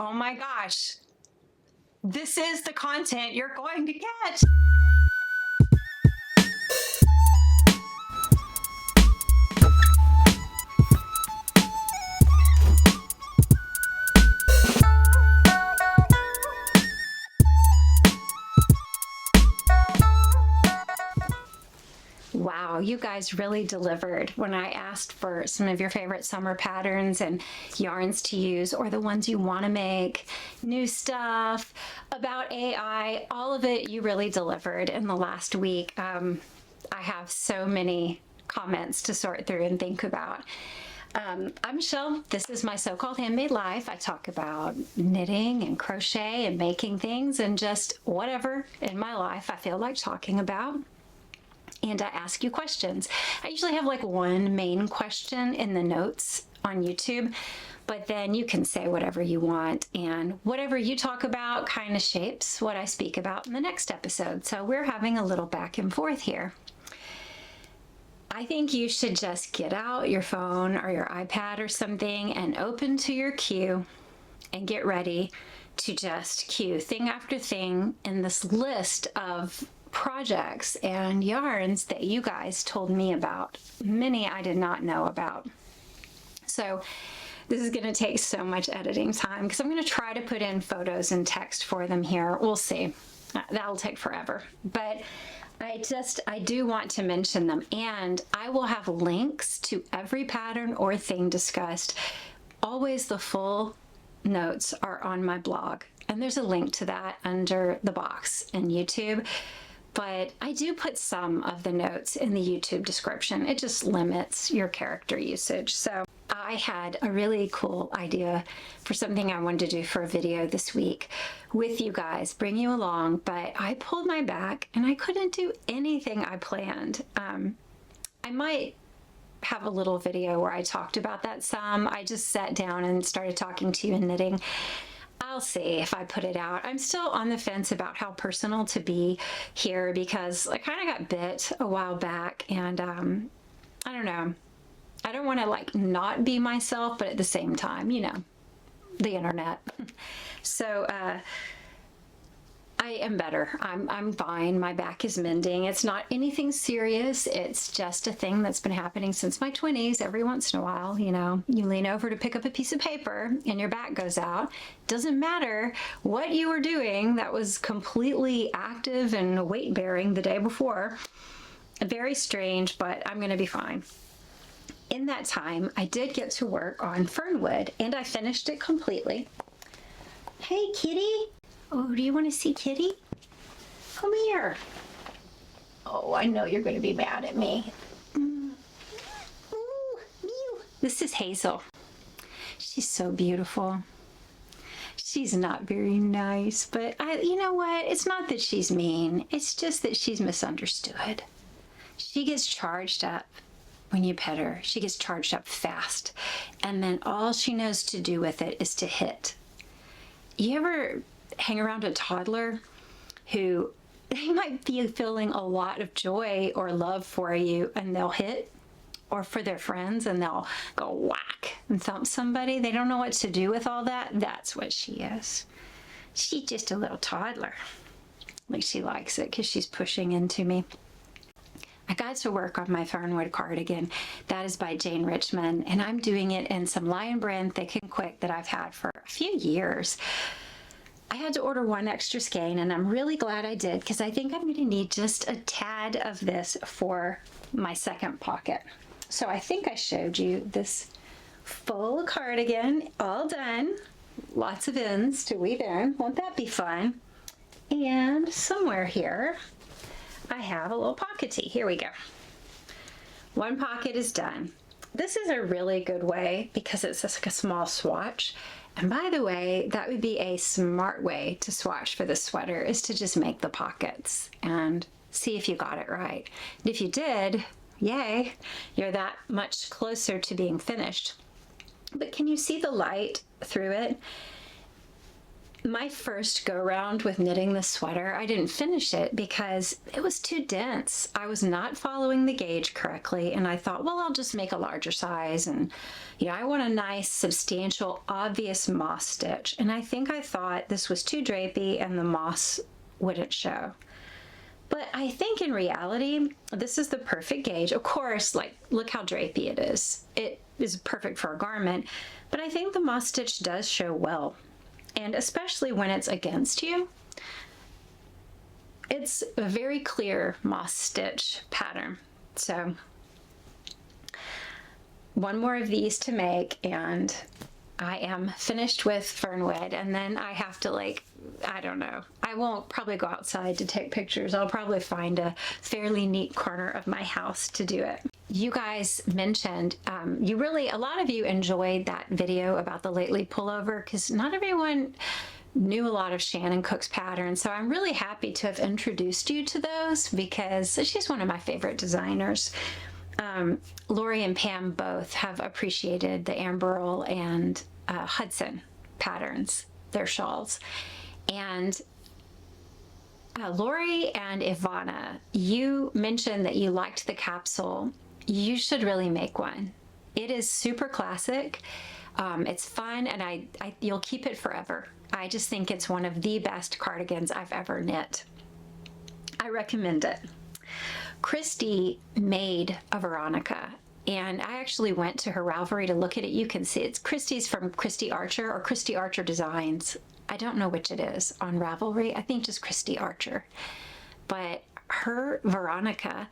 Oh my gosh. This is the content you're going to get. Wow, you guys really delivered when I asked for some of your favorite summer patterns and yarns to use, or the ones you want to make, new stuff about AI, all of it you really delivered in the last week. I have so many comments to sort through and think about. I'm Michelle. This is my so-called handmade life. I talk about knitting and crochet and making things and just whatever in my life I feel like talking about. And I ask you questions. I usually have like one main question in the notes on YouTube, but then you can say whatever you want, and whatever you talk about kind of shapes what I speak about in the next episode. So we're having a little back and forth here. I think you should just get out your phone or your iPad or something and open to your queue and get ready to just queue thing after thing in this list of projects and yarns that you guys told me about. Many I did not know about. So this is going to take so much editing time because I'm going to try to put in photos and text for them here. We'll see. That'll take forever. But I do want to mention them, and I will have links to every pattern or thing discussed. Always the full notes are on my blog, and there's a link to that under the box in YouTube. But I do put some of the notes in the YouTube description. It just limits your character usage. So I had a really cool idea for something I wanted to do for a video this week with you guys, bring you along, but I pulled my back and I couldn't do anything I planned. I might have a little video where I talked about that some. I just sat down and started talking to you and knitting. I'll see if I put it out. I'm still on the fence about how personal to be here because I kind of got bit a while back, and I don't know. I don't want to like not be myself, but at the same time, you know, the internet. So I am better. I'm fine. My back is mending. It's not anything serious. It's just a thing that's been happening since my 20s. Every once in a while, you know, you lean over to pick up a piece of paper and your back goes out. Doesn't matter what you were doing that was completely active and weight bearing the day before. Very strange, but I'm going to be fine. In that time, I did get to work on Fernwood and I finished it completely. Hey, kitty. Oh, do you want to see Kitty? Come here. Oh, I know you're going to be mad at me. Ooh, mew. This is Hazel. She's so beautiful. She's not very nice, but you know what? It's not that she's mean. It's just that she's misunderstood. She gets charged up when you pet her. She gets charged up fast. And then all she knows to do with it is to hit. You ever hang around a toddler who they might be feeling a lot of joy or love for you and they'll hit, or for their friends and they'll go whack and thump somebody? They don't know what to do with all that. That's what she is. She's just a little toddler. Like, she likes it because she's pushing into me. I got to work on my Fernwood cardigan. That is by Jane Richmond, and I'm doing it in some Lion Brand Thick and Quick that I've had for a few years. I had to order one extra skein, and I'm really glad I did because I think I'm going to need just a tad of this for my second pocket. So I think I showed you this full cardigan, all done. Lots of ends to weave in. Won't that be fun? And somewhere here, I have a little pockety. Here we go. One pocket is done. This is a really good way because it's just like a small swatch. And by the way, that would be a smart way to swatch for this sweater, is to just make the pockets and see if you got it right. And if you did, yay, you're that much closer to being finished. But can you see the light through it? My first go round with knitting the sweater, I didn't finish it because it was too dense. I was not following the gauge correctly, and I thought, well, I'll just make a larger size, and I want a nice, substantial, obvious moss stitch. And I think I thought this was too drapey and the moss wouldn't show. But I think in reality, this is the perfect gauge. Of course, like, look how drapey it is. It is perfect for a garment, but I think the moss stitch does show well. And especially when it's against you, it's a very clear moss stitch pattern. So one more of these to make, and I am finished with Fernwood, and then I have to, like, I don't know. I won't probably go outside to take pictures. I'll probably find a fairly neat corner of my house to do it. You guys mentioned, a lot of you enjoyed that video about the lately pullover, because not everyone knew a lot of Shannon Cook's patterns. So I'm really happy to have introduced you to those, because she's one of my favorite designers. Lori and Pam both have appreciated the Amber Earl and Hudson patterns, their shawls. And Lori and Ivana, you mentioned that you liked the capsule. You should really make one. It is super classic. It's fun, and you'll keep it forever. I just think it's one of the best cardigans I've ever knit. I recommend it. Christy made a Veronica, and I actually went to her Ravelry to look at it. You can see it's Christy's from Christy Archer or Christy Archer Designs. I don't know which it is on Ravelry. I think just Christy Archer. But her Veronica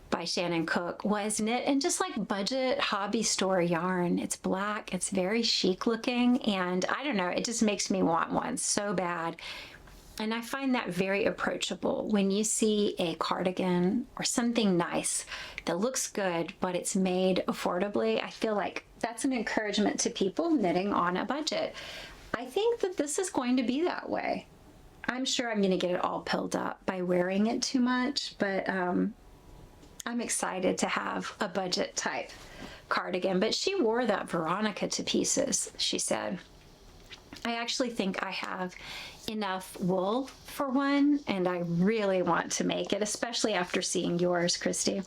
by Shannon Cook was knit in just like budget hobby store yarn. It's black, it's very chic looking, and I don't know, it just makes me want one so bad. And I find that very approachable when you see a cardigan or something nice that looks good, but it's made affordably. I feel like that's an encouragement to people knitting on a budget. I think that this is going to be that way. I'm sure I'm going to get it all pilled up by wearing it too much, but I'm excited to have a budget type cardigan. But she wore that Veronica to pieces, she said. I actually think I have enough wool for one, and I really want to make it, especially after seeing yours, Christy.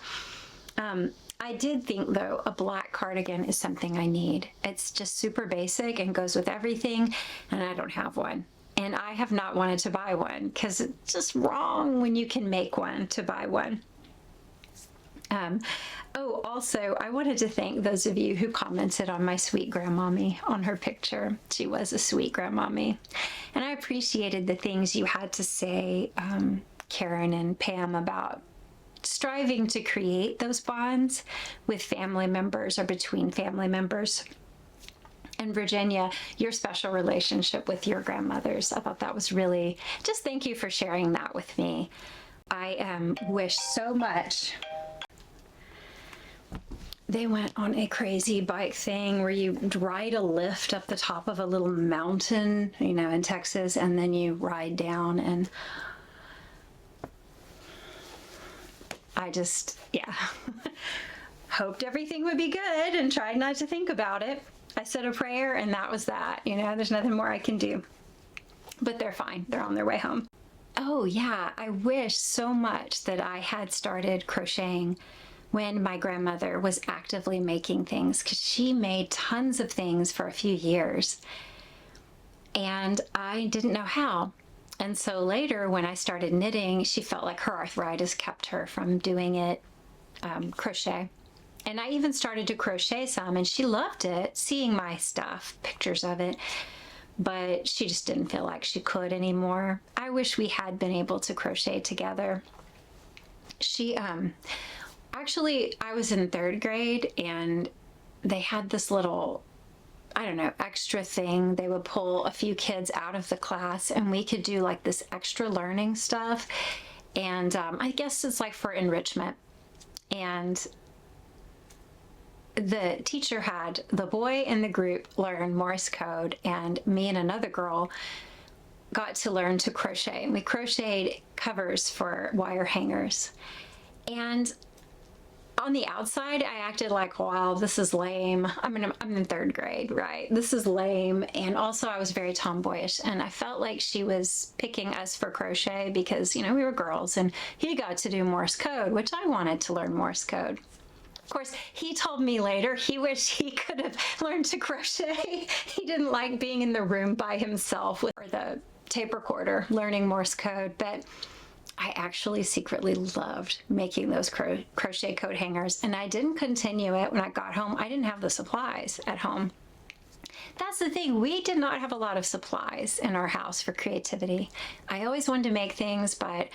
I did think, though, a black cardigan is something I need. It's just super basic and goes with everything, and I don't have one. And I have not wanted to buy one because it's just wrong when you can make one to buy one. Also, I wanted to thank those of you who commented on my sweet grandmommy on her picture. She was a sweet grandmommy. And I appreciated the things you had to say, Karen and Pam, about striving to create those bonds with family members or between family members. And Virginia, your special relationship with your grandmothers. I thought that was really, just thank you for sharing that with me. I wish so much. They went on a crazy bike thing where you ride a lift up the top of a little mountain, in Texas, and then you ride down, and I just, hoped everything would be good and tried not to think about it. I said a prayer, and that was that. There's nothing more I can do. But they're fine. They're on their way home. Oh, yeah. I wish so much that I had started crocheting when my grandmother was actively making things, because she made tons of things for a few years, and I didn't know how. And so later, when I started knitting, she felt like her arthritis kept her from doing it crochet. And I even started to crochet some, and she loved it, seeing my stuff, pictures of it, but she just didn't feel like she could anymore. I wish we had been able to crochet together. She, actually, I was in 3rd grade, and they had this little, extra thing. They would pull a few kids out of the class, and we could do like this extra learning stuff. And I guess it's like for enrichment. And the teacher had the boy in the group learn Morse code, and me and another girl got to learn to crochet. And we crocheted covers for wire hangers. And on the outside, I acted like, wow, this is lame. I'm in third grade, right? This is lame. And also I was very tomboyish, and I felt like she was picking us for crochet because, you know, we were girls and he got to do Morse code, which I wanted to learn Morse code. Of course, he told me later he wished he could have learned to crochet. He didn't like being in the room by himself with the tape recorder learning Morse code, but I actually secretly loved making those crochet coat hangers, and I didn't continue it when I got home. I didn't have the supplies at home. That's the thing. We did not have a lot of supplies in our house for creativity. I always wanted to make things, but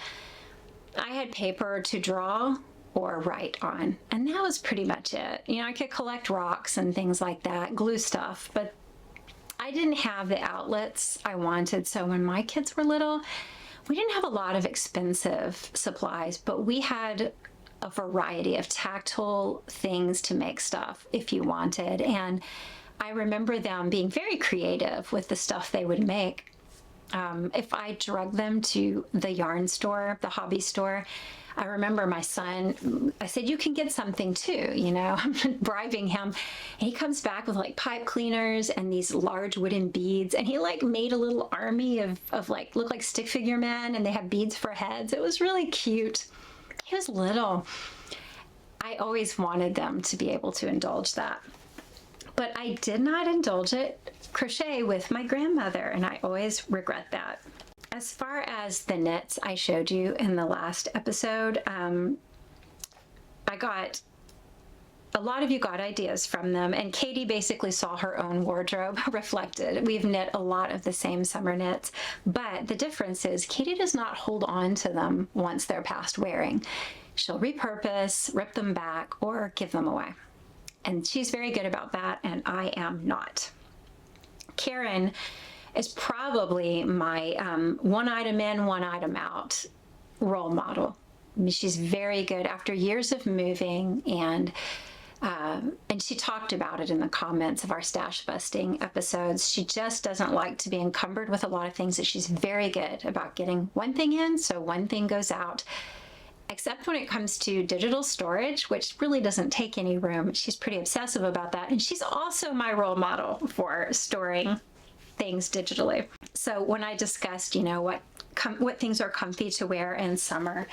I had paper to draw or write on, and that was pretty much it. You know, I could collect rocks and things like that, glue stuff, but I didn't have the outlets I wanted. So when my kids were little, we didn't have a lot of expensive supplies, but we had a variety of tactile things to make stuff if you wanted. And I remember them being very creative with the stuff they would make. If I drug them to the yarn store, the hobby store, I remember my son, I said, you can get something too, you know, I'm bribing him. And he comes back with like pipe cleaners and these large wooden beads. And he like made a little army of like, look like stick figure men, and they have beads for heads. It was really cute. He was little. I always wanted them to be able to indulge that. But I did not indulge it crochet with my grandmother, and I always regret that. As far as the knits I showed you in the last episode, I got a lot of you got ideas from them, and Katie basically saw her own wardrobe reflected. We've knit a lot of the same summer knits, but the difference is Katie does not hold on to them once they're past wearing. She'll repurpose, rip them back, or give them away. And she's very good about that, and I am not. Karen is probably my one item in, one item out role model. I mean, she's very good after years of moving, and she talked about it in the comments of our stash busting episodes. She just doesn't like to be encumbered with a lot of things, that she's very good about getting one thing in, so one thing goes out. Except when it comes to digital storage, which really doesn't take any room. She's pretty obsessive about that. And she's also my role model for storing things digitally. So when I discussed, you know, what things are comfy to wear in summer,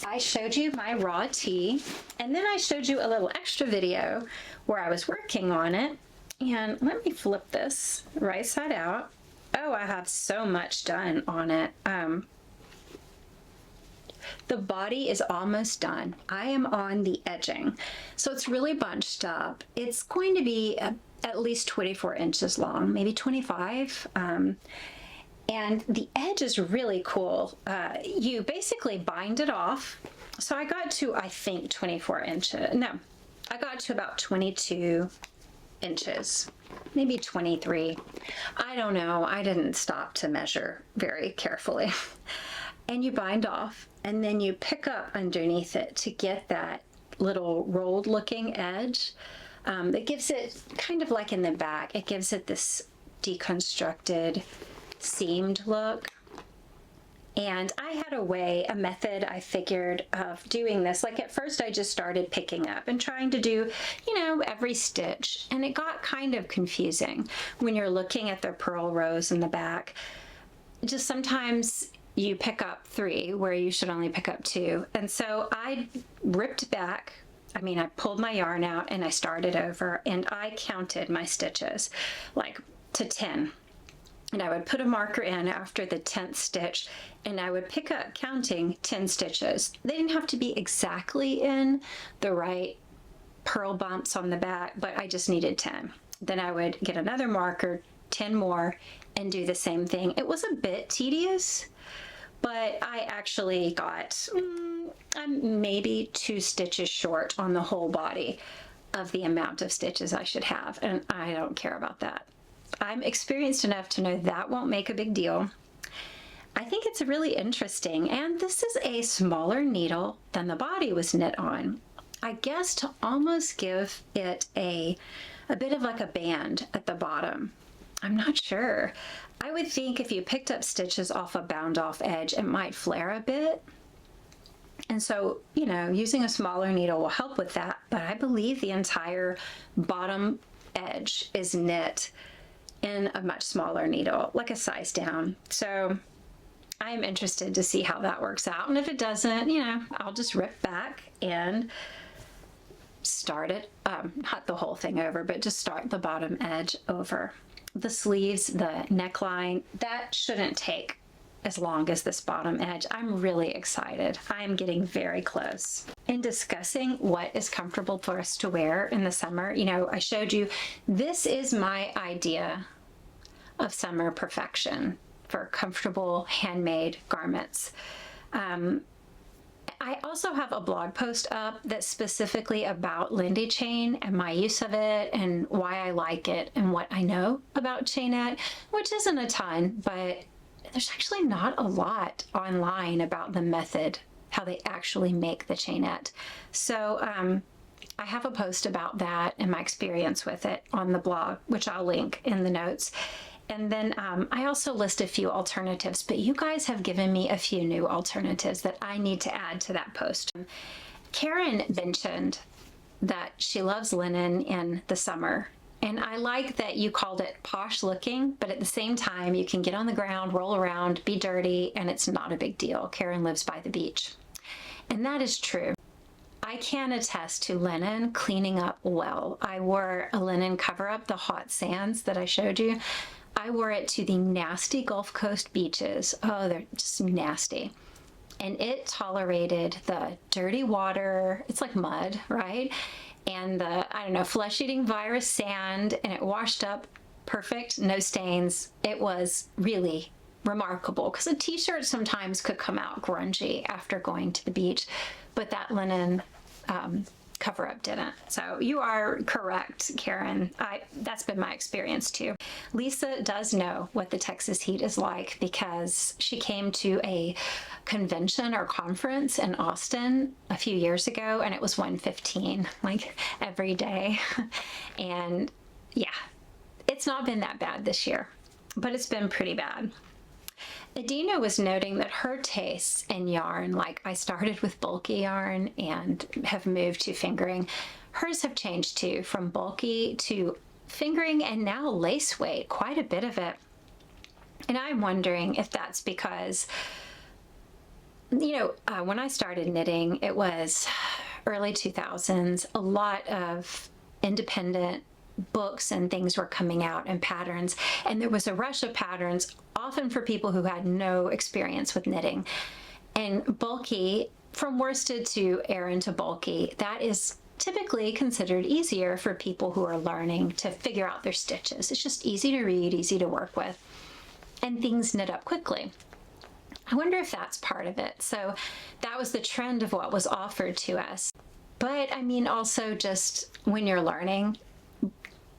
I showed you my raw tee, and then I showed you a little extra video where I was working on it. And let me flip this right side out. Oh, I have so much done on it. The body is almost done. I am on the edging. So it's really bunched up. It's going to be at least 24 inches long, maybe 25. And the edge is really cool. You basically bind it off. So I got to, I think, 24 inches. No, I got to about 22 inches, maybe 23. I don't know. I didn't stop to measure very carefully. And you bind off, and then you pick up underneath it to get that little rolled looking edge that gives it, kind of like in the back, it gives it this deconstructed seamed look. And I had a method I figured of doing this. Like at first I just started picking up and trying to do, you know, every stitch, and it got kind of confusing when you're looking at the purl rows in the back. Just sometimes you pick up 3 where you should only pick up 2. And so I ripped back. I mean, I pulled my yarn out and I started over, and I counted my stitches like to 10. And I would put a marker in after the 10th stitch, and I would pick up counting 10 stitches. They didn't have to be exactly in the right purl bumps on the back, but I just needed 10. Then I would get another marker, 10 more, and do the same thing. It was a bit tedious, but I actually got I'm maybe 2 stitches short on the whole body of the amount of stitches I should have, and I don't care about that. I'm experienced enough to know that won't make a big deal. I think it's really interesting, and this is a smaller needle than the body was knit on. I guess to almost give it a bit of like a band at the bottom. I'm not sure. I would think if you picked up stitches off a bound off edge, it might flare a bit. And so, using a smaller needle will help with that, but I believe the entire bottom edge is knit in a much smaller needle, like a size down. So I'm interested to see how that works out. And if it doesn't, I'll just rip back and start it, not the whole thing over, but just start the bottom edge over. The sleeves, the neckline, that shouldn't take as long as this bottom edge. I'm really excited. I'm getting very close. In discussing what is comfortable for us to wear in the summer, I showed you this is my idea of summer perfection for comfortable handmade garments. I also have a blog post up that's specifically about Lindy chain and my use of it and why I like it and what I know about chainette, which isn't a ton, but there's actually not a lot online about the method, how they actually make the chainette. So I have a post about that and my experience with it on the blog, which I'll link in the notes. And then I also list a few alternatives, but you guys have given me a few new alternatives that I need to add to that post. Karen mentioned that she loves linen in the summer. And I like that you called it posh looking, but at the same time, you can get on the ground, roll around, be dirty, and it's not a big deal. Karen lives by the beach. And that is true. I can attest to linen cleaning up well. I wore a linen cover up, the hot sands that I showed you. I wore it to the nasty Gulf Coast beaches. Oh, they're just nasty. And it tolerated the dirty water. It's like mud, right? And the, flesh-eating virus sand, and it washed up perfect, no stains. It was really remarkable because a t-shirt sometimes could come out grungy after going to the beach, but that linen cover-up didn't. So you are correct, Karen. That's been my experience too. Lisa does know what the Texas heat is like because she came to a convention or conference in Austin a few years ago, and it was 115 like every day. And yeah, it's not been that bad this year, but it's been pretty bad. Adina was noting that her tastes in yarn, like I started with bulky yarn and have moved to fingering. Hers have changed too, from bulky to fingering and now lace weight, quite a bit of it. And I'm wondering if that's because, when I started knitting, it was early 2000s, a lot of independent books and things were coming out and patterns, and there was a rush of patterns, often for people who had no experience with knitting. And bulky, from worsted to Aran to bulky, that is typically considered easier for people who are learning to figure out their stitches. It's just easy to read, easy to work with, and things knit up quickly. I wonder if that's part of it. So that was the trend of what was offered to us. But also just when you're learning,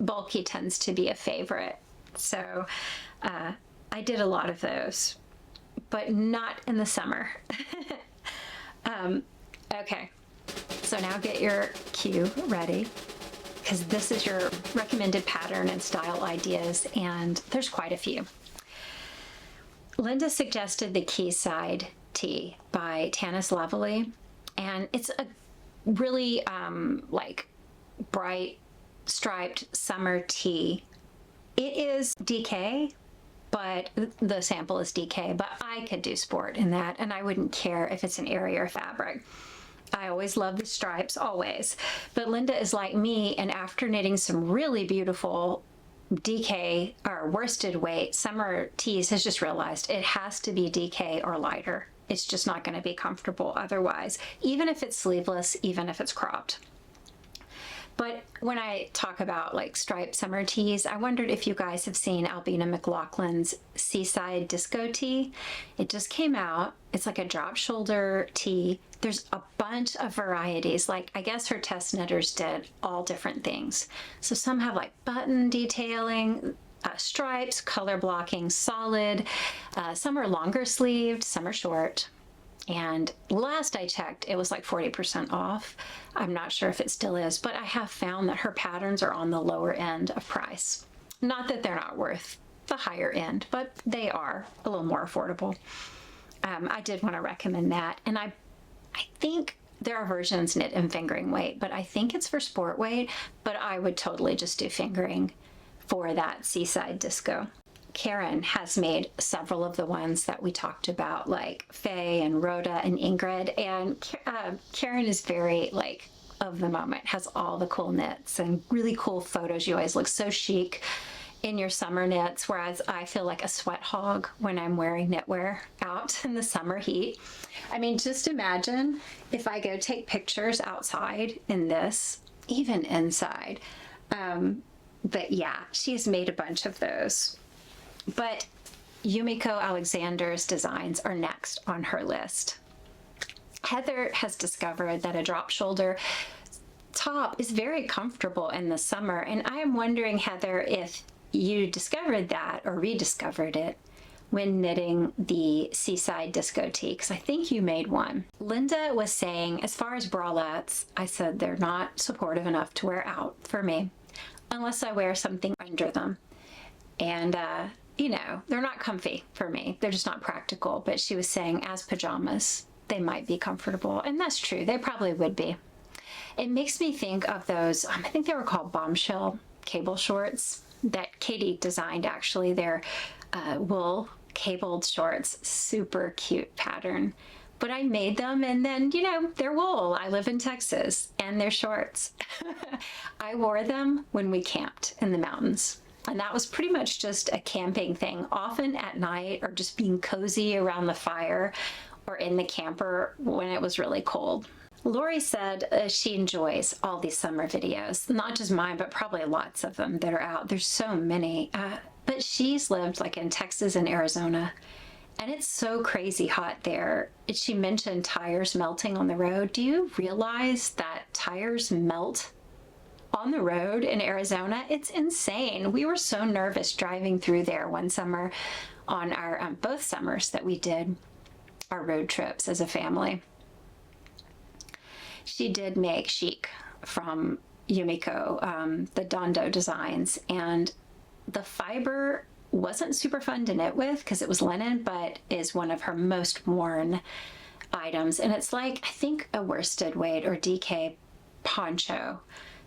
bulky tends to be a favorite. So I did a lot of those, but not in the summer. Okay, so now get your cue ready, because this is your recommended pattern and style ideas, and there's quite a few. Linda suggested the Quayside tee by Tanis Lovely, and it's a really bright striped summer tee. It is DK, but the sample is DK, but I could do sport in that, and I wouldn't care if it's an airier fabric. I always love the stripes, always. But Linda is like me, and after knitting some really beautiful DK or worsted weight summer tees, has just realized it has to be DK or lighter. It's just not going to be comfortable otherwise, even if it's sleeveless, even if it's cropped. But when I talk about striped summer tees, I wondered if you guys have seen Albina McLaughlin's Seaside Disco tee. It just came out. It's like a drop shoulder tee. There's a bunch of varieties. I guess her test knitters did all different things. So some have button detailing, stripes, color blocking, solid. Some are longer sleeved, some are short. And last I checked, it was 40% off. I'm not sure if it still is, but I have found that her patterns are on the lower end of price. Not that they're not worth the higher end, but they are a little more affordable. I did want to recommend that. And I I think there are versions knit in fingering weight, but I think it's for sport weight, but I would totally just do fingering for that seaside disco. Karen has made several of the ones that we talked about, like Faye and Rhoda and Ingrid, and Karen is very like of the moment, has all the cool knits and really cool photos. You always look so chic in your summer knits, whereas I feel like a sweat hog when I'm wearing knitwear out in the summer heat. I mean, just imagine if I go take pictures outside in this, even inside. But yeah, she's made a bunch of those. But Yumiko Alexander's designs are next on her list. Heather has discovered that a drop shoulder top is very comfortable in the summer, and I am wondering, Heather, if you discovered that or rediscovered it when knitting the Seaside Disco Tee, because I think you made one. Linda was saying, as far as bralettes, I said they're not supportive enough to wear out for me unless I wear something under them. And, you know, they're not comfy for me. They're just not practical. But she was saying as pajamas, they might be comfortable. And that's true. They probably would be. It makes me think of those, I think they were called bombshell cable shorts that Katie designed, actually. They're wool cabled shorts, super cute pattern. But I made them, and then, you know, they're wool. I live in Texas, and they're shorts. I wore them when we camped in the mountains. And that was pretty much just a camping thing, often at night, or just being cozy around the fire or in the camper when it was really cold. Lori said she enjoys all these summer videos, not just mine, but probably lots of them that are out. There's so many. But she's lived like in Texas and Arizona, and it's so crazy hot there. She mentioned tires melting on the road. Do you realize that tires melt on the road in Arizona? It's insane. We were so nervous driving through there one summer on our both summers that we did our road trips as a family. She did make chic from Yumiko, the Dandoh designs, and the fiber wasn't super fun to knit with because it was linen, but is one of her most worn items. And it's like, I think, a worsted weight or DK poncho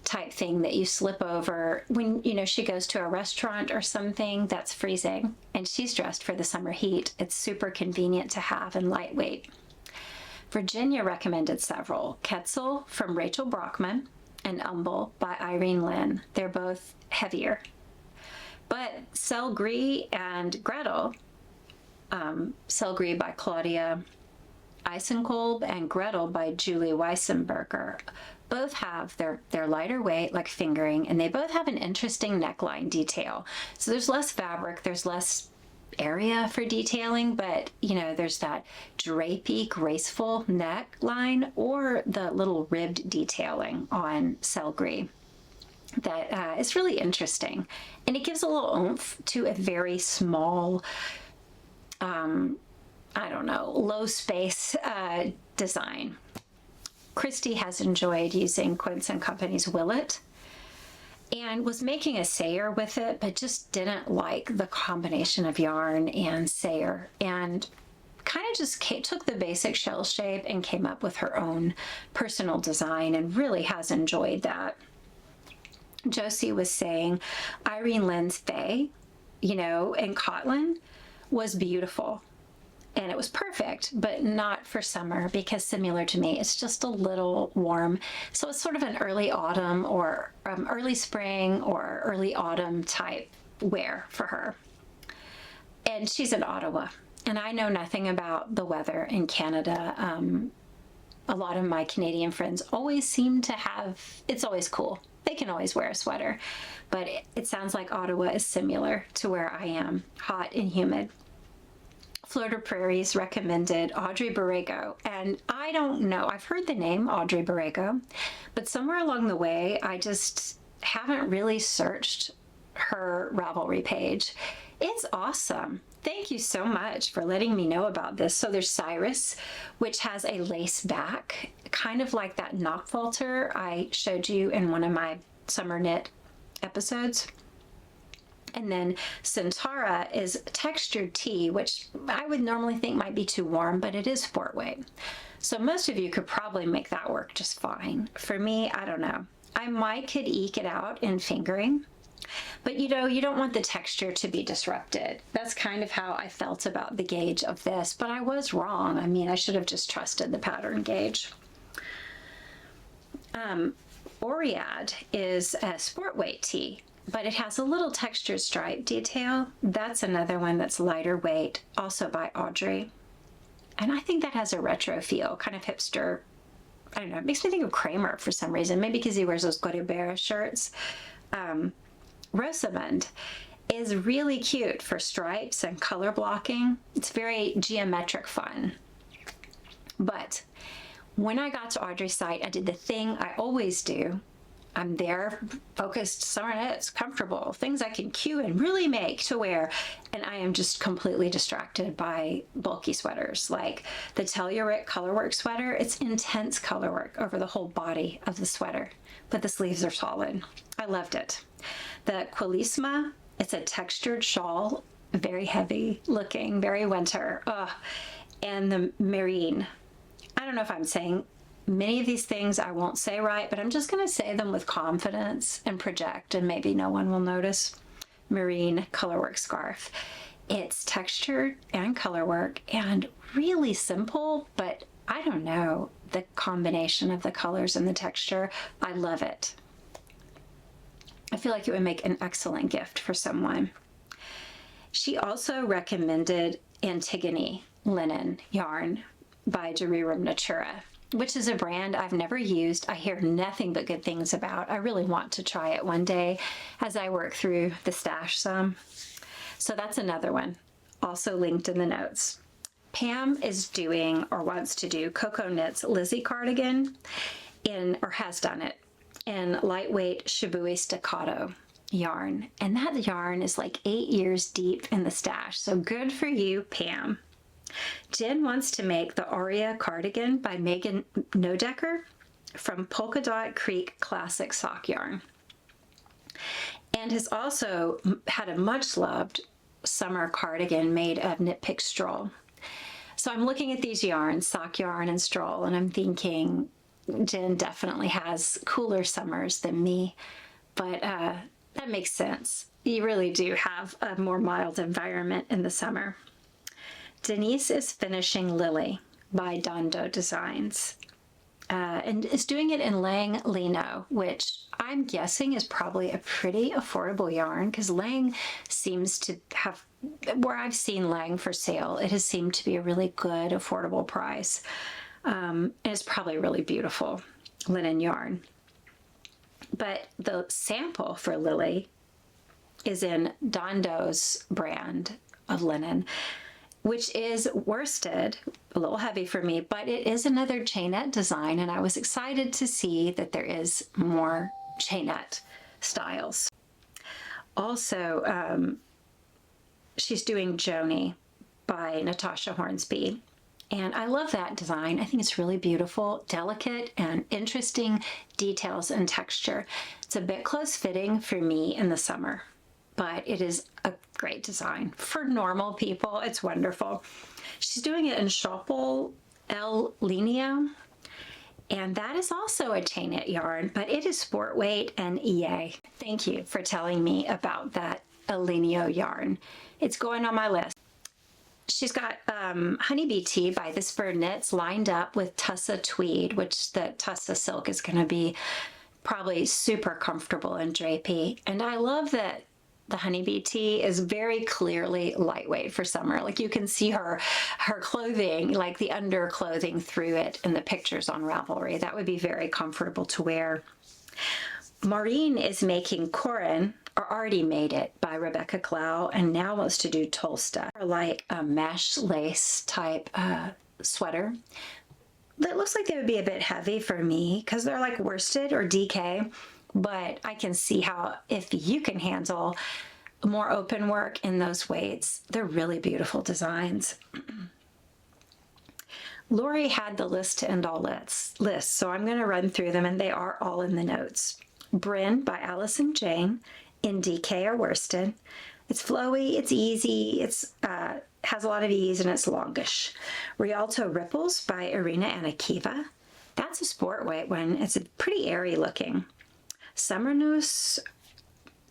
type thing that you slip over when, you know, she goes to a restaurant or something that's freezing and she's dressed for the summer heat. It's super convenient to have and lightweight. Virginia recommended several: Quetzal from Rachel Brockman and Umble by Irene Lynn. They're both heavier. But Cell Gris and Gretel, Cell Gris by Claudia Eisenkolb and Gretel by Julie Weissenberger, both have, they're lighter weight, like fingering, and they both have an interesting neckline detail. So there's less fabric, there's less area for detailing, but you know, there's that drapey, graceful neckline or the little ribbed detailing on Cell Gris that is really interesting, and it gives a little oomph to a very small, I don't know, low space design. Christy has enjoyed using Quince and Company's Willet and was making a sayer with it, but just didn't like the combination of yarn and sayer, and kind of just took the basic shell shape and came up with her own personal design and really has enjoyed that. Josie was saying Irene Lynn's Faye, you know, in Cotland was beautiful. And it was perfect, but not for summer because, similar to me, it's just a little warm. So it's sort of an early autumn or early spring or early autumn type wear for her. And she's in Ottawa, and I know nothing about the weather in Canada. A lot of my Canadian friends always seem to have, it's always cool. They can always wear a sweater, but it sounds like Ottawa is similar to where I am, hot and humid. Florida Prairies recommended Audrey Borrego, and I don't know, I've heard the name Audrey Borrego, but somewhere along the way, I just haven't really searched her Ravelry page. It's awesome. Thank you so much for letting me know about this. So there's Cyrus, which has a lace back, kind of like that Knockfalter I showed you in one of my summer knit episodes. And then Centaura is textured tee, which I would normally think might be too warm, but it is sport weight. So most of you could probably make that work just fine. For me, I don't know. I could eke it out in fingering, but you don't want the texture to be disrupted. That's kind of how I felt about the gauge of this, but I was wrong. I mean, I should have just trusted the pattern gauge. Oriad is a sport weight tee, but it has a little textured stripe detail. That's another one that's lighter weight, also by Audrey. And I think that has a retro feel, kind of hipster. I don't know, it makes me think of Kramer for some reason, maybe because he wears those Godebert shirts. Rosamond is really cute for stripes and color blocking. It's very geometric fun. But when I got to Audrey's site, I did the thing I always do. I'm there, focused, summer knits, comfortable, things I can cue and really make to wear. And I am just completely distracted by bulky sweaters. Like the Tellurite colorwork sweater, it's intense colorwork over the whole body of the sweater, but the sleeves are solid. I loved it. The Quelisma, it's a textured shawl, very heavy looking, very winter. And the Marine, I don't know if I'm saying many of these things I won't say right, but I'm just going to say them with confidence and project, and maybe no one will notice. Marine colorwork scarf. It's textured and colorwork and really simple, but I don't know, the combination of the colors and the texture, I love it. I feel like it would make an excellent gift for someone. She also recommended Antigone linen yarn by Jerurum Natura, which is a brand I've never used. I hear nothing but good things about. I really want to try it one day as I work through the stash some. So that's another one, also linked in the notes. Pam is doing, or wants to do, Coco Knits Lizzie cardigan has done it in lightweight Shibui staccato yarn. And that yarn is like 8 years deep in the stash. So good for you, Pam. Jen wants to make the Aria cardigan by Megan Nodecker from Polka Dot Creek Classic Sock Yarn, and has also had a much loved summer cardigan made of Knit Pick Stroll. So I'm looking at these yarns, sock yarn and Stroll, and I'm thinking Jen definitely has cooler summers than me, but that makes sense. You really do have a more mild environment in the summer. Denise is finishing Lily by Dandoh Designs and is doing it in Lang Lino, which I'm guessing is probably a pretty affordable yarn because Lang seems to have, where I've seen Lang for sale, it has seemed to be a really good, affordable price. And it's probably really beautiful linen yarn. But the sample for Lily is in Dandoh's brand of linen, which is worsted, a little heavy for me, but it is another chainette design, and I was excited to see that there is more chainette styles. Also, she's doing Joni by Natasha Hornsby, and I love that design. I think it's really beautiful, delicate, and interesting details and texture. It's a bit close fitting for me in the summer, but it is a great design. For normal people, it's wonderful. She's doing it in Schoppel El Linio, and that is also a chainette yarn, but it is sport weight and EA. Thank you for telling me about that El Linio yarn. It's going on my list. She's got Honeybee Tea by This Bird Knits lined up with Tussa Tweed, which the Tussa silk is going to be probably super comfortable and drapey. And I love that the Honeybee Tee is very clearly lightweight for summer. Like you can see her clothing, like the underclothing through it in the pictures on Ravelry. That would be very comfortable to wear. Maureen is making Corin, or already made it, by Rebecca Clow, and now wants to do Tolsta, like a mesh lace type sweater. That looks like they would be a bit heavy for me because they're like worsted or DK. But I can see how if you can handle more open work in those weights, they're really beautiful designs. Lori had the list to end all lists, so I'm going to run through them, and they are all in the notes. Bryn by Allison Jane in DK or worsted. It's flowy, it's easy, it's has a lot of ease, and it's longish. Rialto Ripples by Irina and Akiva. That's a sport weight one. It's pretty airy looking. Sommerseide,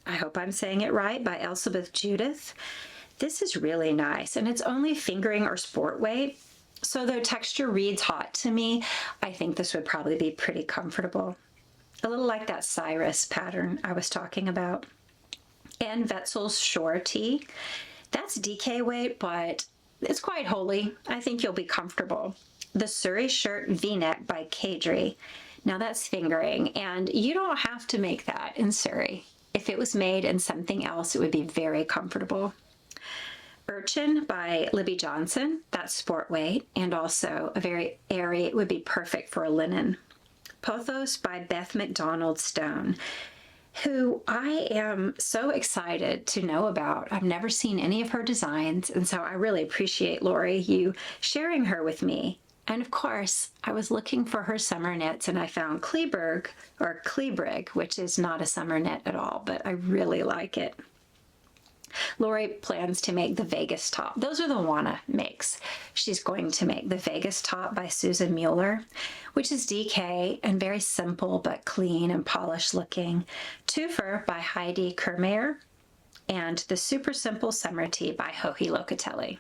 I hope I'm saying it right, by Elizabeth Judith. This is really nice, and it's only fingering or sport weight. So though texture reads hot to me, I think this would probably be pretty comfortable. A little like that Cyrus pattern I was talking about. And Wetzel's Shore Tee. That's DK weight, but it's quite holy. I think you'll be comfortable. The Surrey Shirt V-neck by Kadri. Now that's fingering, and you don't have to make that in Surrey. If it was made in something else, it would be very comfortable. Urchin by Libby Johnson. That's sport weight, and also a very airy. It would be perfect for a linen. Pothos by Beth McDonald Stone, who I am so excited to know about. I've never seen any of her designs, and so I really appreciate, Lori, you sharing her with me. And of course, I was looking for her summer knits, and I found Kleebrig, which is not a summer knit at all, but I really like it. Lori plans to make the Vegas top. Those are the Lana makes. She's going to make the Vegas top by Susan Mueller, which is DK and very simple but clean and polished looking. Twofer by Heidi Kermayer, and the Super Simple Summer Tee by Joji Locatelli,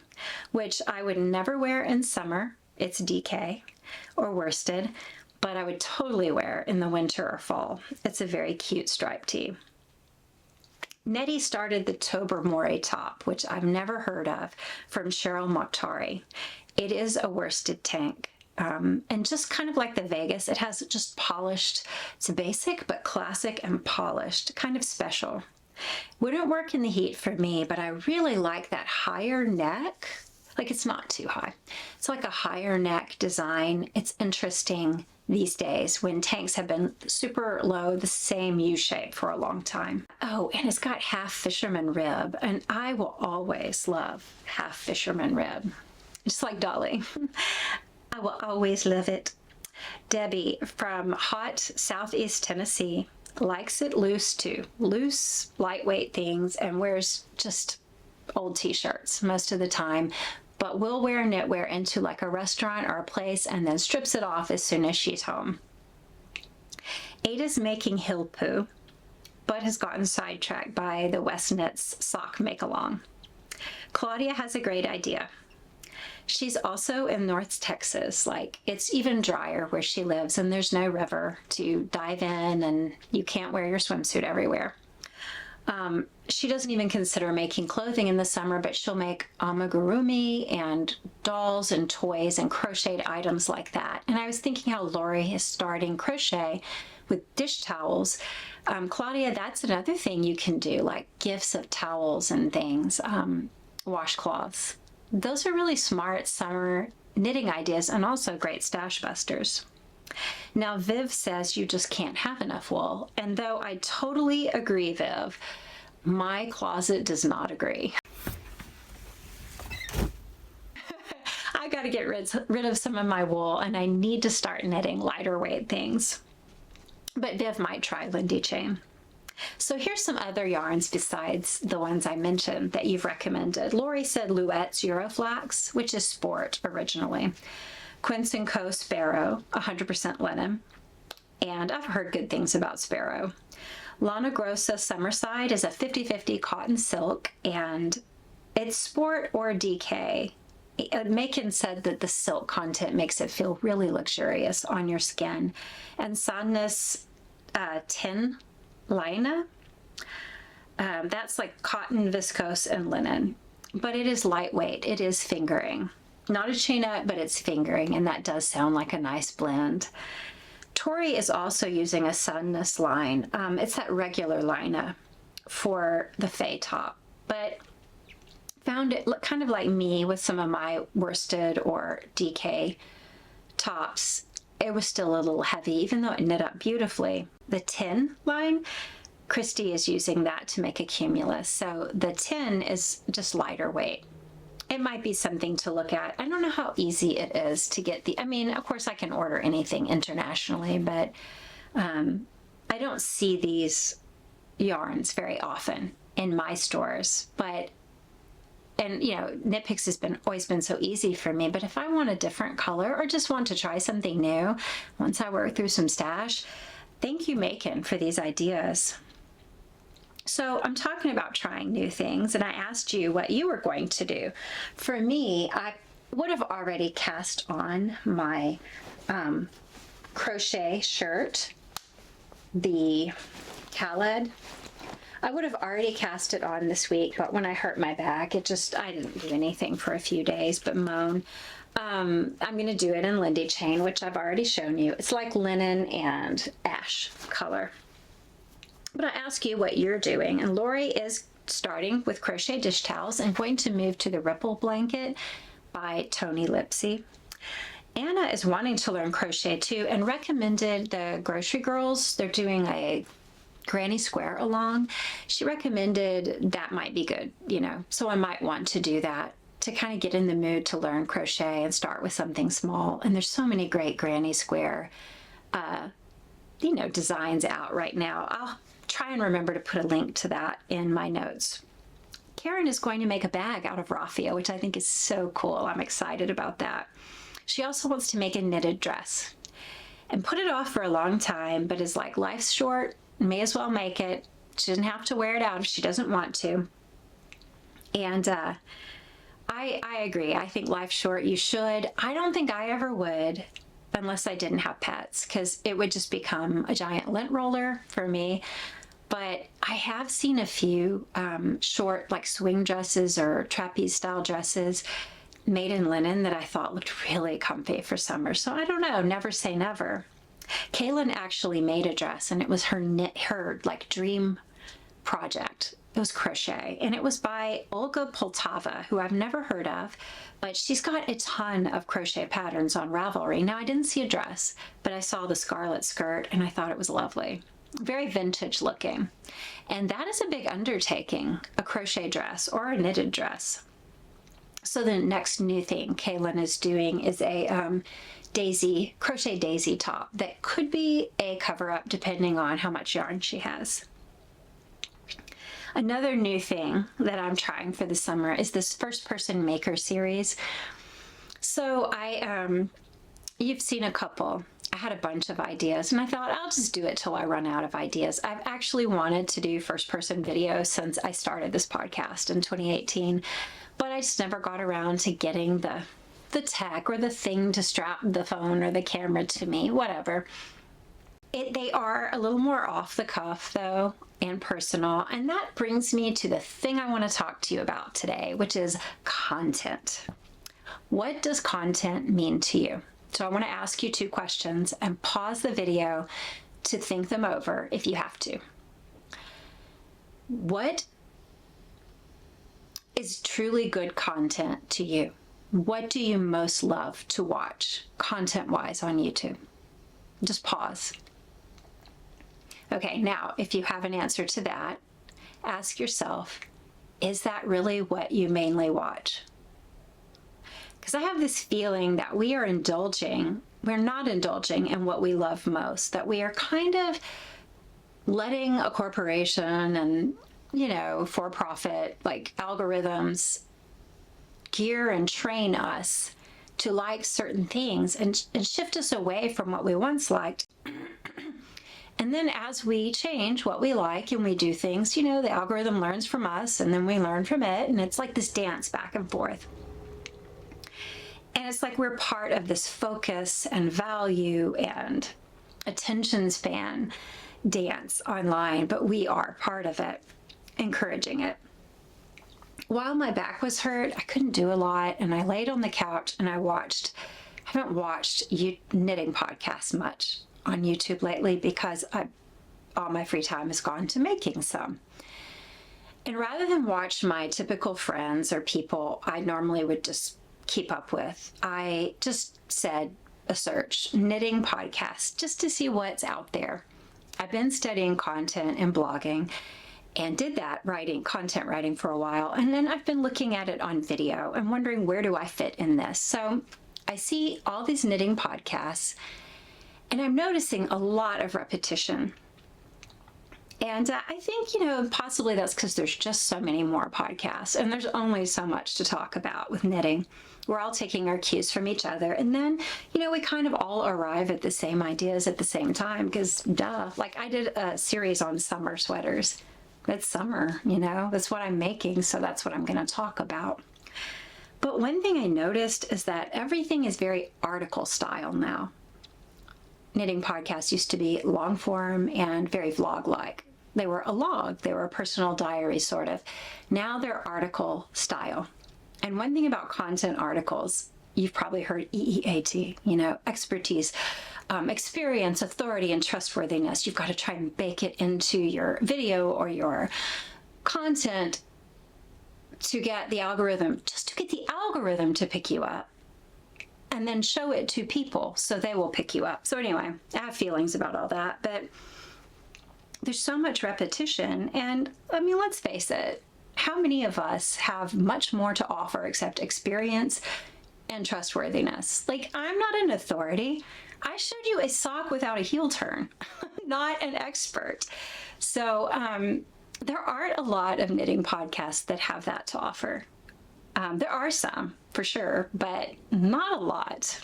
which I would never wear in summer. It's DK or worsted, but I would totally wear in the winter or fall. It's a very cute striped tee. Nettie started the Tobermory top, which I've never heard of, from Cheryl Mokhtari. It is a worsted tank. And just kind of like the Vegas, it has just polished. It's basic, but classic and polished, kind of special. Wouldn't work in the heat for me, but I really like that higher neck. Like, it's not too high. It's like a higher neck design. It's interesting these days when tanks have been super low, the same U shape for a long time. Oh, and it's got half fisherman rib, and I will always love half fisherman rib. Just like Dolly. I will always love it. Debbie from hot Southeast Tennessee likes it loose too. Loose, lightweight things, and wears just old t-shirts most of the time, but will wear knitwear into like a restaurant or a place and then strips it off as soon as she's home. Ada's making hill poo, but has gotten sidetracked by the West Knits sock make-along. Claudia has a great idea. She's also in North Texas. Like, it's even drier where she lives, and there's no river to dive in, and you can't wear your swimsuit everywhere. She doesn't even consider making clothing in the summer, but she'll make amigurumi and dolls and toys and crocheted items like that. And I was thinking how Lori is starting crochet with dish towels. Claudia, that's another thing you can do, like gifts of towels and things, washcloths. Those are really smart summer knitting ideas and also great stash busters. Now, Viv says you just can't have enough wool. And though I totally agree, Viv, my closet does not agree. I got to get rid of some of my wool, and I need to start knitting lighter weight things. But Viv might try Lindy Chain. So here's some other yarns besides the ones I mentioned that you've recommended. Lori said Louet Euroflax, which is sport originally. Quince and Co Sparrow, 100% linen. And I've heard good things about Sparrow. Lana Grossa Sommerseide is a 50-50 cotton silk, and it's sport or DK. Macon said that the silk content makes it feel really luxurious on your skin. And Sandnes Tynn, Lana, that's like cotton, viscose, and linen. But it is lightweight. It is fingering. Not a chainette, but it's fingering, and that does sound like a nice blend. Tori is also using a Sandnes line. It's that regular Lina for the Faye top, but found it kind of like me with some of my worsted or DK tops. It was still a little heavy, even though it knit up beautifully. The Tynn line, Christy is using that to make a cumulus. So the Tynn is just lighter weight. It might be something to look at. I don't know how easy it is to get I mean, of course I can order anything internationally, but I don't see these yarns very often in my stores, and Knit Picks has always been so easy for me, but if I want a different color or just want to try something new, once I work through some stash, thank you, Macon, for these ideas. So I'm talking about trying new things, and I asked you what you were going to do. For me, I would have already cast on my crochet shirt, the Khaled. I would have already cast it on this week, but when I hurt my back, I didn't do anything for a few days but moan. I'm going to do it in Lindy Chain, which I've already shown you. It's like linen and ash color. But I ask you what you're doing, and Lori is starting with crochet dish towels and going to move to the Ripple Blanket by Tony Lipsy. Anna is wanting to learn crochet too and recommended the Grocery Girls. They're doing a Granny Square along. She recommended that might be good, so I might want to do that to kind of get in the mood to learn crochet and start with something small. And there's so many great Granny Square, designs out right now. I'll try and remember to put a link to that in my notes. Karen is going to make a bag out of raffia, which I think is so cool. I'm excited about that. She also wants to make a knitted dress and put it off for a long time, but is like, life's short, may as well make it. She doesn't have to wear it out if she doesn't want to. And I agree. I think life's short. You should. I don't think I ever would unless I didn't have pets, because it would just become a giant lint roller for me. But I have seen a few short, like swing dresses or trapeze style dresses made in linen that I thought looked really comfy for summer. So I don't know, never say never. Kaylin actually made a dress, and it was her like dream project. It was crochet, and it was by Olga Poltava, who I've never heard of, but she's got a ton of crochet patterns on Ravelry. Now, I didn't see a dress, but I saw the scarlet skirt, and I thought it was lovely. Very vintage looking. And that is a big undertaking, a crochet dress or a knitted dress. So the next new thing Kaylin is doing is a crochet daisy top that could be a cover-up depending on how much yarn she has. Another new thing that I'm trying for the summer is this first person maker series. So you've seen a couple. I had a bunch of ideas, and I thought I'll just do it till I run out of ideas. I've actually wanted to do first person videos since I started this podcast in 2018, but I just never got around to getting the tech or the thing to strap the phone or the camera to me, whatever. They are a little more off the cuff though, and personal. And that brings me to the thing I want to talk to you about today, which is content. What does content mean to you? So I want to ask you two questions and pause the video to think them over if you have to. What is truly good content to you? What do you most love to watch content-wise on YouTube? Just pause. Okay, now, if you have an answer to that, ask yourself, is that really what you mainly watch? Because I have this feeling that we're not indulging in what we love most, that we are kind of letting a corporation and, for-profit, like algorithms, gear and train us to like certain things and shift us away from what we once liked. And then as we change what we like and we do things, the algorithm learns from us and then we learn from it. And it's like this dance back and forth. And it's like we're part of this focus and value and attention span dance online, but we are part of it, encouraging it. While my back was hurt, I couldn't do a lot, and I laid on the couch and I haven't watched knitting podcasts much on YouTube lately because all my free time has gone to making some. And rather than watch my typical friends or people I normally would just keep up with, I just said a search, knitting podcast, just to see what's out there. I've been studying content and blogging and did that content writing for a while. And then I've been looking at it on video and wondering, where do I fit in this? So I see all these knitting podcasts and I'm noticing a lot of repetition. And I think, possibly that's because there's just so many more podcasts and there's only so much to talk about with knitting. We're all taking our cues from each other. And then, we kind of all arrive at the same ideas at the same time because, duh, like I did a series on summer sweaters. It's summer, that's what I'm making. So that's what I'm going to talk about. But one thing I noticed is that everything is very article style now. Knitting podcasts used to be long form and very vlog-like. They were a log, they were a personal diary sort of. Now they're article style. And one thing about content articles, you've probably heard EEAT, expertise, experience, authority, and trustworthiness. You've got to try and bake it into your video or your content to get the algorithm, just to get the algorithm to pick you up. And then show it to people so they will pick you up. So anyway, I have feelings about all that, but there's so much repetition. And I mean, let's face it, how many of us have much more to offer except experience and trustworthiness? Like, I'm not an authority. I showed you a sock without a heel turn, not an expert. So there aren't a lot of knitting podcasts that have that to offer. There are some, for sure, but not a lot.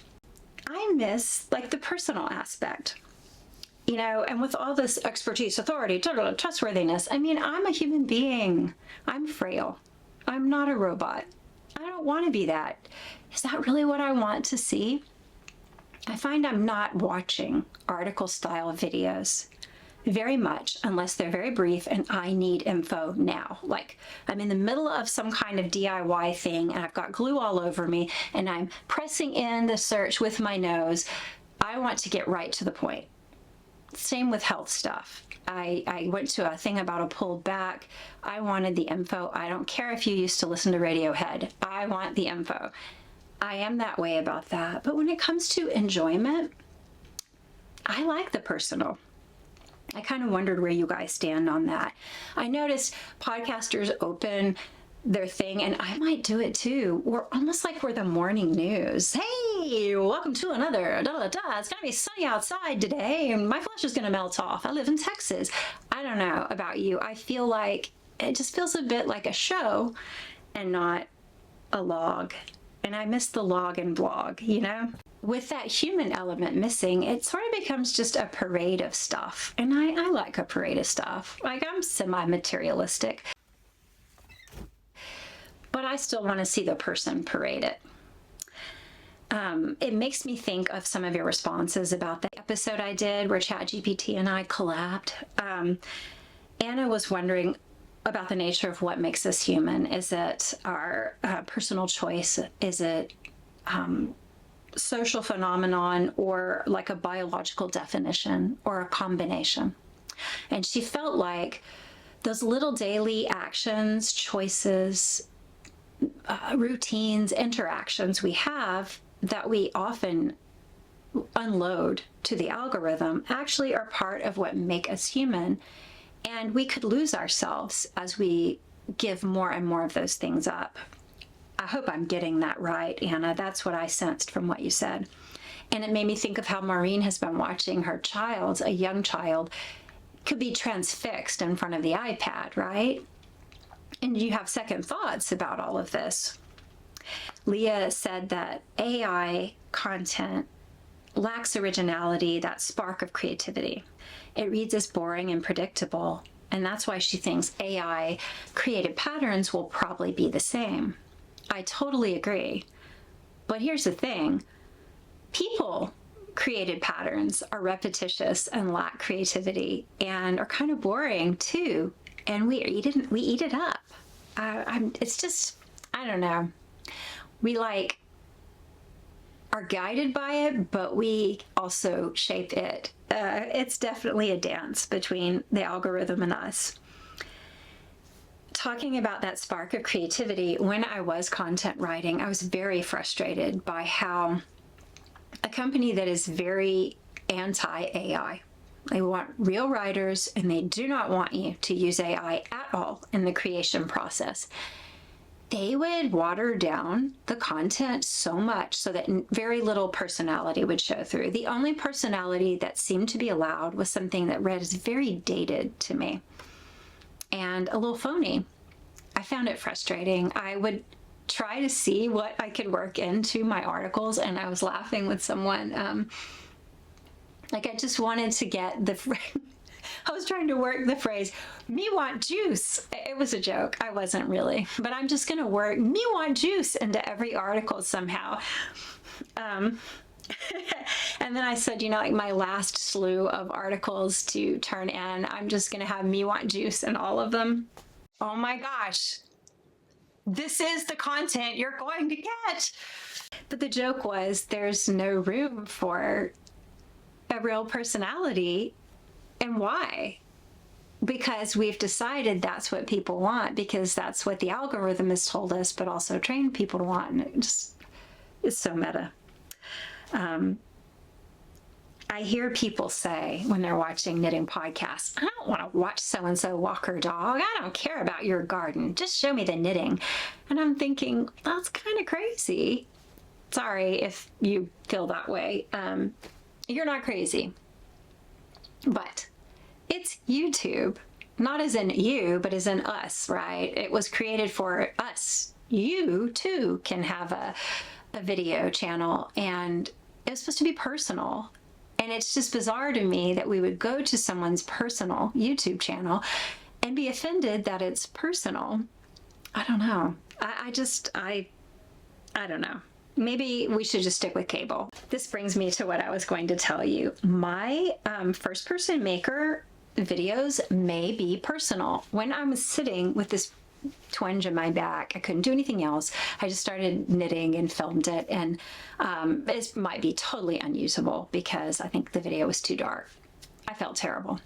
I miss, like, the personal aspect, and with all this expertise, authority, trustworthiness, I mean, I'm a human being. I'm frail. I'm not a robot. I don't want to be that. Is that really what I want to see? I find I'm not watching article-style videos very much unless they're very brief and I need info now. Like I'm in the middle of some kind of DIY thing and I've got glue all over me and I'm pressing in the search with my nose. I want to get right to the point. Same with health stuff. I went to a thing about a pulled back. I wanted the info. I don't care if you used to listen to Radiohead. I want the info. I am that way about that. But when it comes to enjoyment, I like the personal. I kind of wondered where you guys stand on that. I noticed podcasters open their thing, and I might do it too. We're almost like we're the morning news. Hey, welcome to another da-da-da. It's going to be sunny outside today, and my flesh is going to melt off. I live in Texas. I don't know about you. I feel like it just feels a bit like a show and not a log. And I miss the log and blog, With that human element missing, it sort of becomes just a parade of stuff. And I like a parade of stuff. Like, I'm semi-materialistic. But I still want to see the person parade it. It makes me think of some of your responses about the episode I did where ChatGPT and I collabed. Anna was wondering about the nature of what makes us human. Is it our personal choice? Is it social phenomenon, or like a biological definition, or a combination? And she felt like those little daily actions, choices, routines, interactions we have that we often unload to the algorithm actually are part of what make us human. And we could lose ourselves as we give more and more of those things up. I hope I'm getting that right, Anna. That's what I sensed from what you said. And it made me think of how Maureen has been watching her child, a young child, could be transfixed in front of the iPad, right? And you have second thoughts about all of this. Leah said that AI content lacks originality, that spark of creativity. It reads as boring and predictable, and that's why she thinks AI created patterns will probably be the same. I totally agree. But here's the thing. People created patterns are repetitious and lack creativity and are kind of boring too. And we eat it up. It's just, I don't know. We are guided by it, but we also shape it. It's definitely a dance between the algorithm and us. Talking about that spark of creativity, when I was content writing, I was very frustrated by how a company that is very anti-AI, they want real writers and they do not want you to use AI at all in the creation process. they would water down the content so much so that very little personality would show through. The only personality that seemed to be allowed was something that read as very dated to me and a little phony. I found it frustrating. I would try to see what I could work into my articles, and I was laughing with someone. Like, I just wanted to get the I was trying to work the phrase, me want juice. It was a joke. I wasn't really. But I'm just going to work me want juice into every article somehow. And then I said, you know, like my last slew of articles to turn in, I'm just going to have me want juice in all of them. Oh my gosh. This is the content you're going to get. But the joke was there's no room for a real personality. And why? Because we've decided that's what people want, because that's what the algorithm has told us, but also trained people to want. And it's so meta. I hear people say when they're watching knitting podcasts, I don't want to watch so-and-so walk her dog. I don't care about your garden. Just show me the knitting. And I'm thinking, that's kind of crazy. Sorry if you feel that way. You're not crazy. But it's YouTube, not as in you, but as in us, right? It was created for us. You too can have a video channel, and it was supposed to be personal. And it's just bizarre to me that we would go to someone's personal YouTube channel and be offended that it's personal. I don't know. I don't know. Maybe we should just stick with cable. This brings me to what I was going to tell you. My first person maker videos may be personal. When I was sitting with this twinge in my back, I couldn't do anything else. I just started knitting and filmed it, and it might be totally unusable because I think the video was too dark. I felt terrible.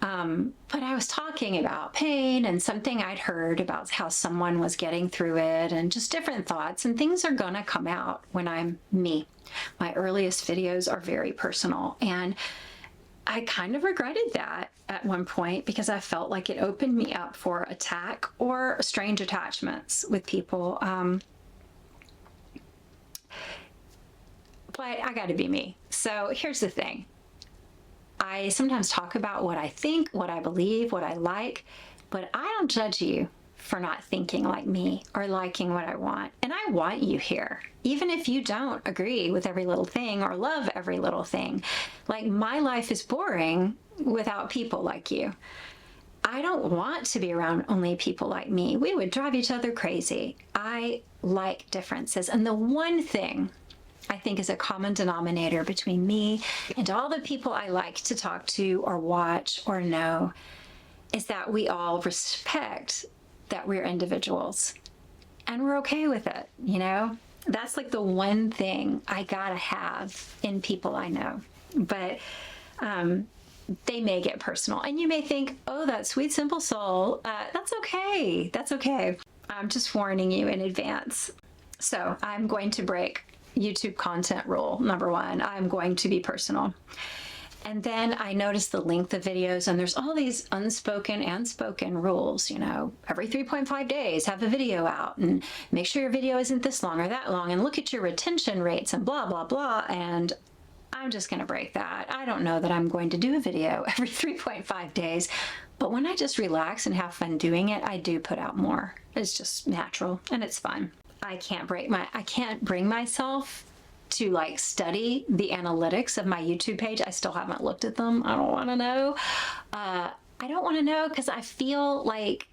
But I was talking about pain and something I'd heard about how someone was getting through it, and just different thoughts, and things are gonna come out when I'm me. My earliest videos are very personal, and I kind of regretted that at one point because I felt like it opened me up for attack or strange attachments with people. But I gotta be me. So here's the thing. I sometimes talk about what I think, what I believe, what I like, but I don't judge you for not thinking like me or liking what I want. And I want you here, even if you don't agree with every little thing or love every little thing. Like, my life is boring without people like you. I don't want to be around only people like me. We would drive each other crazy. I like differences. And the one thing I think is a common denominator between me and all the people I like to talk to or watch or know is that we all respect that we're individuals, and we're okay with it. You know, that's like the one thing I gotta have in people I know. But they may get personal, and you may think, oh, that sweet simple soul, that's okay. That's okay. I'm just warning you in advance. So I'm going to break YouTube content rule number one. I'm going to be personal. And then I noticed the length of videos, and there's all these unspoken and spoken rules, you know, every 3.5 days, have a video out, and make sure your video isn't this long or that long, and look at your retention rates and blah, blah, blah. And I'm just going to break that. I don't know that I'm going to do a video every 3.5 days, but when I just relax and have fun doing it, I do put out more. It's just natural, and it's fun. I can't bring myself to like study the analytics of my YouTube page. I still haven't looked at them. I don't want to know. I don't want to know because I feel like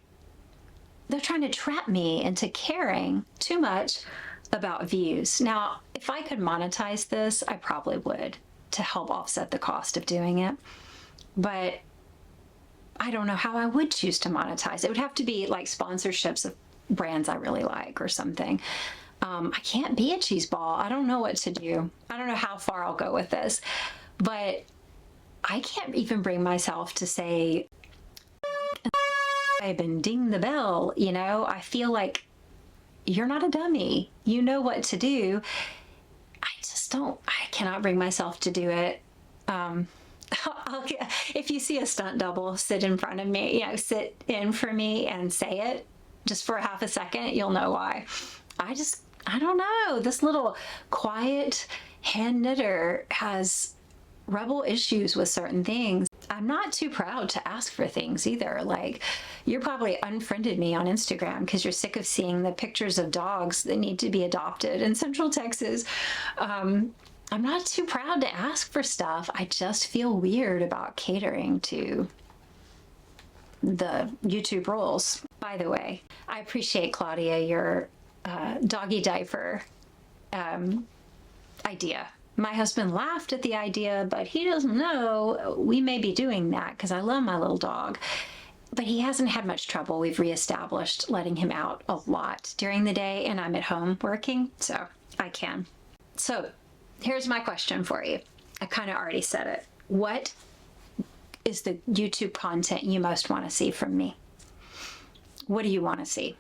they're trying to trap me into caring too much about views. Now, if I could monetize this, I probably would, to help offset the cost of doing it. But I don't know how I would choose to monetize. It would have to be like sponsorships of brands I really like or something. I can't be a cheese ball. I don't know what to do. I don't know how far I'll go with this, but I can't even bring myself to say, and ding the bell. You know, I feel like you're not a dummy. You know what to do. I cannot bring myself to do it. If you see a stunt double sit in front of me, you know, sit in for me and say it, just for a half a second, you'll know why. I don't know. This little quiet hand knitter has rebel issues with certain things. I'm not too proud to ask for things either. Like, you're probably unfriended me on Instagram because you're sick of seeing the pictures of dogs that need to be adopted in Central Texas. I'm not too proud to ask for stuff. I just feel weird about catering to the YouTube rules. By the way, I appreciate, Claudia, your doggy diaper idea. My husband laughed at the idea, but he doesn't know we may be doing that because I love my little dog. But he hasn't had much trouble. We've reestablished letting him out a lot during the day, and I'm at home working, so I can. So here's my question for you. I kind of already said it. What is the YouTube content you most want to see from me? What do you want to see?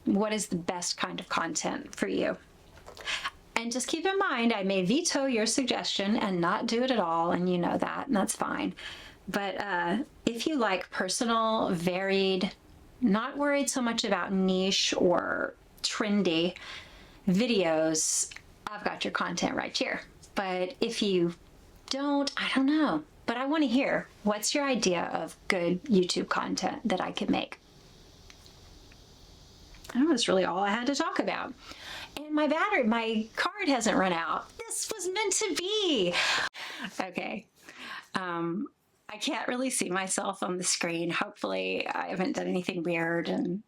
What is the best kind of content for you? And just keep in mind, I may veto your suggestion and not do it at all, and you know that, and that's fine. But if you like personal, varied, not worried so much about niche or trendy videos, I've got your content right here. But if you don't, I don't know. But I want to hear, what's your idea of good YouTube content that I could make? That was really all I had to talk about. And my card hasn't run out. This was meant to be. Okay. I can't really see myself on the screen. Hopefully I haven't done anything weird, and,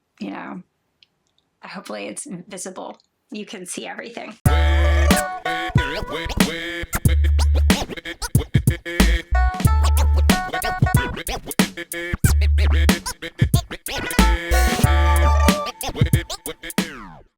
hopefully it's visible. You can see everything.